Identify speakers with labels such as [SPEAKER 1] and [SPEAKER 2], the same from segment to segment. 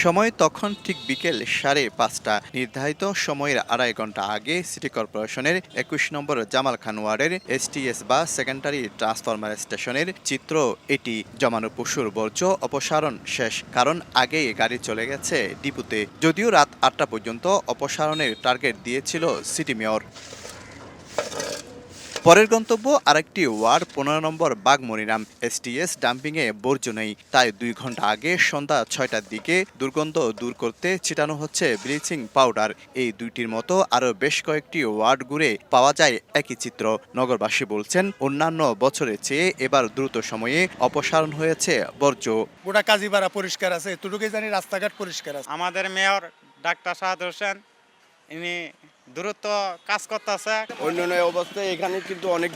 [SPEAKER 1] সময় তখন ঠিক বিকেল 5:30। নির্ধারিত সময়ের আড়াই ঘন্টা আগে সিটি কর্পোরেশনের 21 নম্বর জামাল খান ওয়ার্ডের এসটিএস বা সেকেন্ডারি ট্রান্সফরমার স্টেশনের চিত্র এটি। জমানো পশুর বর্জ্য অপসারণ শেষ, কারণ আগেই গাড়ি চলে গেছে ডিপুতে। যদিও রাত 8টা পর্যন্ত অপসারণের টার্গেট দিয়েছিল সিটি মেয়র। পরের গন্তব্য আরেকটি ওয়ার্ড 15 নম্বর বাগমনিরাম। এসটিএস ডাম্পিংয়ে বর্জ্য নেই, তাই 2 ঘন্টা আগে সন্ধ্যা 6টার দিকে দুর্গন্ধ দূর করতে ছিটানো হচ্ছে ব্লিচিং পাউডার। এই দুইটির মতো আরও বেশ কয়েকটি ওয়ার্ড ঘুরে পাওয়া যায় একই চিত্র। নগরবাসী বলছেন, অন্যান্য বছরের চেয়ে এবার দ্রুত সময়ে অপসারণ হয়েছে বর্জ্য।
[SPEAKER 2] গোটা কাজীপাড়া পরিষ্কার আছে, এতটুকুই জানি রাস্তাঘাট পরিষ্কার আছে।
[SPEAKER 3] আমাদের মেয়র ডাক্তার সাহাদ হোসেন ইনি দ্রুত কাজ করতেছে।
[SPEAKER 4] অন্যান্য অবস্থায় এখানে কিন্তু অনেক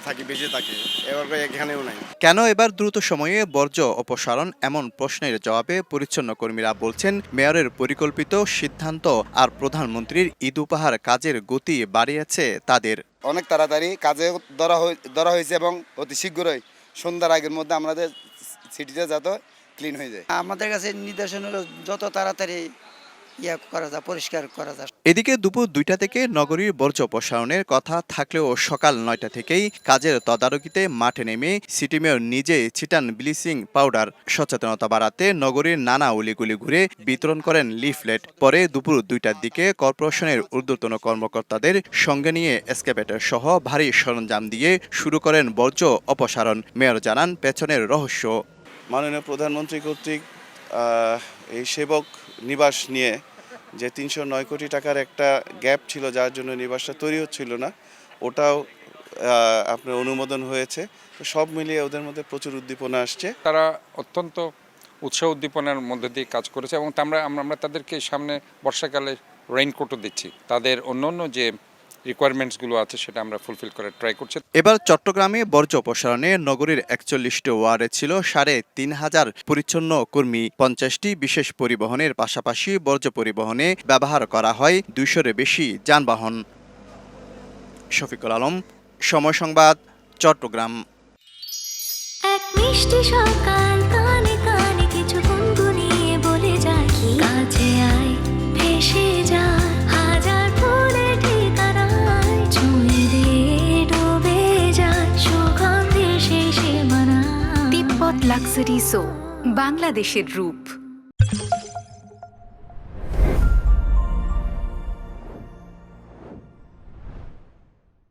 [SPEAKER 4] থাকে, বেশি থাকে, এবার এখানেও নাই।
[SPEAKER 1] কেন এবার দ্রুত সময়ে বর্জ্য অপসারণ, এমন প্রশ্নের জবাবে পরিচ্ছন্ন কর্মীরা বলছেন, মেয়রের পরিকল্পিত সিদ্ধান্ত আর প্রধানমন্ত্রীর ঈদ উপহার কাজের গতি বাড়িয়েছে তাদের।
[SPEAKER 4] অনেক তাড়াতাড়ি কাজে ধরা হয়েছে এবং অতি শীঘ্রই সন্ধ্যার আগের মধ্যে আমাদের সিটিতে যাতে ক্লিন হয়ে যায়।
[SPEAKER 5] আমাদের কাছে নির্দেশন হলো যত তাড়াতাড়ি করা যায়, পরিষ্কার করা যায়।
[SPEAKER 1] এদিকে দুপুর 2টা থেকে নগরীর বর্জ্য অপসারণের কথা থাকলেও সকাল 9টা থেকেই কাজের তদারকিতে মাঠে নেমে সিটি মেয়র নিজে ছিটান ব্লিচিং পাউডার। সচেতনতা বাড়াতে নগরীর নানা অলিগুলি ঘুরে বিতরণ করেন লিফলেট। পরে দুপুর 2টার দিকে কর্পোরেশনের ঊর্ধ্বতন কর্মকর্তাদের সঙ্গে নিয়ে এক্সকাভেটর সহ ভারী সরঞ্জাম দিয়ে শুরু করেন বর্জ্য অপসারণ। মেয়র জানান পেছনের রহস্য।
[SPEAKER 6] মাননীয় প্রধানমন্ত্রী কর্তৃক এই সেবক নিবাস নিয়ে যে 309 কোটি টাকার একটা গ্যাপ ছিল, যার জন্য নিবাসটা তৈরি হচ্ছিল না, ওটাও আপনার অনুমোদন হয়েছে। তো সব মিলিয়ে ওদের মধ্যে প্রচুর উদ্দীপনা আসছে।
[SPEAKER 7] তারা অত্যন্ত উৎসাহ উদ্দীপনার মধ্যে দিয়ে কাজ করেছে এবং আমরা তাদেরকে সামনে বর্ষাকালে রেইনকোটও দিচ্ছি। তাদের অন্য যে রিকোয়ারমেন্টসগুলো আছে সেটা আমরা ফুলফিল করে ট্রাই করছি।
[SPEAKER 1] এবার চট্টগ্রামে বর্জ্য অপসারণে নগরীর 41টি ওয়ার্ডে ছিল 3,500 পরিচ্ছন্ন কর্মী। 50টি বিশেষ পরিবহনের পাশাপাশি বর্জ্য পরিবহনে ব্যবহার করা হয় 200-এর বেশি যানবাহন। শফিকুল আলম, সময় সংবাদ, চট্টগ্রাম।
[SPEAKER 8] এক মিষ্টি সকাল, কানে কানে কিছু গুনগুনিয়ে বলে যায়, কাছে আয় ভেসে যায় হাজার ফুলের ঠিকানায়, ছুঁয়ে দিয়ে ডুবে যায় সুগন্ধে শেষে মানায়।
[SPEAKER 9] তিব্বত লাক্সারি সো, বাংলাদেশের রূপ।